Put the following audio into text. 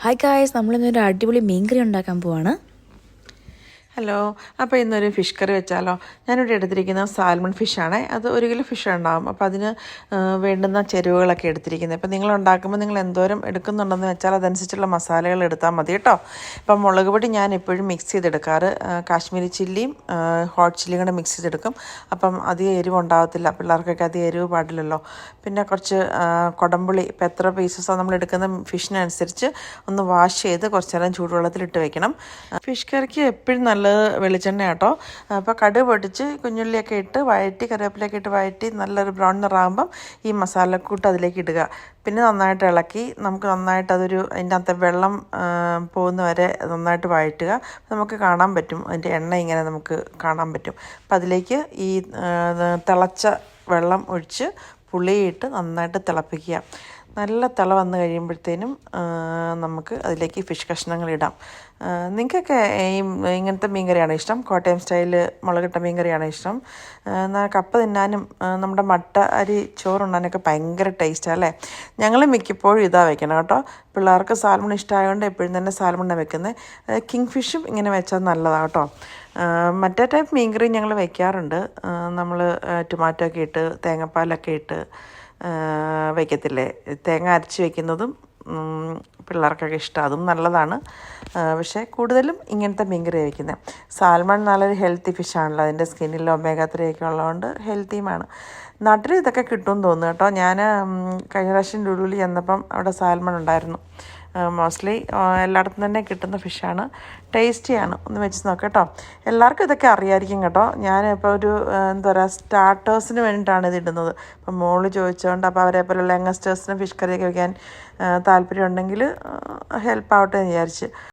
Hi guys, നമ്മളിന്നൊരു അടിപൊളി മീൻകറി ഉണ്ടാക്കാൻ പോവാണ്. ഹലോ, അപ്പോൾ ഇന്നൊരു ഫിഷ് കറി വെച്ചാലോ. ഞാനിവിടെ എടുത്തിരിക്കുന്ന സാൽമൺ ഫിഷാണ്. അത് 1 കിലോ ഫിഷ് ഉണ്ടാകും. അപ്പോൾ അതിന് വേണ്ടുന്ന ചേരുവകളൊക്കെ എടുത്തിരിക്കുന്നത്. ഇപ്പോൾ നിങ്ങൾ ഉണ്ടാക്കുമ്പോൾ നിങ്ങൾ എന്തോരം എടുക്കുന്നുണ്ടെന്ന് വെച്ചാൽ അതനുസരിച്ചുള്ള മസാലകൾ എടുത്താൽ മതി കേട്ടോ. ഇപ്പം മുളക് പൊടി ഞാൻ എപ്പോഴും മിക്സ് ചെയ്തെടുക്കാറ്. കാശ്മീരി ചില്ലിയും ഹോട്ട് ചില്ലിയും കൂടെ മിക്സ് ചെയ്തെടുക്കും. അപ്പം അധികം എരിവ് ഉണ്ടാകത്തില്ല, പിള്ളേർക്കൊക്കെ അധികം എരിവ് പാടില്ലല്ലോ. പിന്നെ കുറച്ച് കുടംപുളി, ഇപ്പോൾ എത്ര പീസസാണ് നമ്മൾ എടുക്കുന്ന ഫിഷിനനുസരിച്ച് ഒന്ന് വാഷ് ചെയ്ത് കുറച്ച് നേരം ചൂടുവെള്ളത്തിലിട്ട് വെക്കണം. ഫിഷ് കറിക്ക് എപ്പോഴും നല്ലത് വെളിച്ചെണ്ണ കേട്ടോ. അപ്പോൾ കടുക് പൊട്ടിച്ച് കുഞ്ഞുള്ളിയൊക്കെ ഇട്ട് വഴറ്റി, കറിവേപ്പിലൊക്കെ ഇട്ട് വഴറ്റി നല്ലൊരു ബ്രൗൺ നിറാകുമ്പം ഈ മസാലക്കൂട്ട് അതിലേക്ക് ഇടുക. പിന്നെ നന്നായിട്ട് ഇളക്കി നമുക്ക് നന്നായിട്ട് അതിൻ്റെ അകത്തെ വെള്ളം പോകുന്ന വരെ നന്നായിട്ട് വഴറ്റുക. നമുക്ക് കാണാൻ പറ്റും, അതിൻ്റെ എണ്ണ ഇങ്ങനെ നമുക്ക് കാണാൻ പറ്റും. അപ്പം അതിലേക്ക് ഈ തിളച്ച വെള്ളം ഒഴിച്ച് പുളിയിട്ട് നന്നായിട്ട് തിളപ്പിക്കുക. നല്ല തിള വന്ന് കഴിയുമ്പോഴത്തേനും നമുക്ക് അതിലേക്ക് ഫിഷ് കഷ്ണങ്ങൾ ഇടാം. നിങ്ങൾക്കൊക്കെ ഇങ്ങനത്തെ മീൻകറിയാണോ ഇഷ്ടം? കോട്ടയം സ്റ്റൈല് മുളകിട്ട മീൻകറിയാണോ ഇഷ്ടം? കപ്പ തിന്നാനും നമ്മുടെ മട്ട അരി ചോറുണ്ണാനൊക്കെ ഭയങ്കര ടേസ്റ്റാണ് അല്ലേ? ഞങ്ങൾ മിക്കപ്പോഴും ഇതാ വെക്കണം കേട്ടോ. പിള്ളേർക്ക് സാൽമൺ ഇഷ്ടമായതുകൊണ്ട് എപ്പോഴും തന്നെ സാൽമണ്ണാണ് വെക്കുന്നത്. കിങ് ഫിഷും ഇങ്ങനെ വെച്ചാൽ നല്ലതാണ് കേട്ടോ. മറ്റേ ടൈപ്പ് മീൻകറി ഞങ്ങൾ വയ്ക്കാറുണ്ട്. നമ്മൾ ടൊമാറ്റോ ഒക്കെ ഇട്ട് തേങ്ങാപ്പാലൊക്കെ ഇട്ട് വയ്ക്കത്തില്ലേ, തേങ്ങ അരച്ച് വയ്ക്കുന്നതും പിള്ളേർക്കൊക്കെ ഇഷ്ടം, അതും നല്ലതാണ്. പക്ഷേ കൂടുതലും ഇങ്ങനത്തെ മീൻകറി വയ്ക്കുന്നത്. സാൽമൺ നല്ലൊരു ഹെൽത്തി ഫിഷാണല്ലോ, അതിൻ്റെ സ്കിന്നിൽ ഒമേഗ 3 ഒക്കെ ഉള്ളതുകൊണ്ട് ഹെൽത്തിയുമാണ്. നാട്ടിൽ ഇതൊക്കെ കിട്ടുമെന്ന് തോന്നുന്നു കേട്ടോ. ഞാൻ കഴിഞ്ഞ പ്രാവശ്യം ലുലുവിൽ ചെന്നപ്പം അവിടെ സാൽമൺ ഉണ്ടായിരുന്നു. മോസ്റ്റ്ലി എല്ലായിടത്തും തന്നെ കിട്ടുന്ന ഫിഷാണ്, ടേസ്റ്റിയാണ്. ഒന്ന് വെച്ച് നോക്കാം കേട്ടോ. എല്ലാവർക്കും ഇതൊക്കെ അറിയാമായിരിക്കും കേട്ടോ. ഞാനിപ്പോൾ എന്താ പറയുക, സ്റ്റാർട്ടേഴ്സിന് വേണ്ടിയിട്ടാണ് ഇത് ഇടുന്നത്. അപ്പം മോള് ചോദിച്ചുകൊണ്ട്, അപ്പോൾ അവരെ പോലുള്ള യങ്ങസ്റ്റേഴ്സിന് ഫിഷ് കറിയൊക്കെ വയ്ക്കാൻ താല്പര്യം ഉണ്ടെങ്കിൽ ഹെൽപ്പ് ആവട്ടെ എന്ന് വിചാരിച്ച്.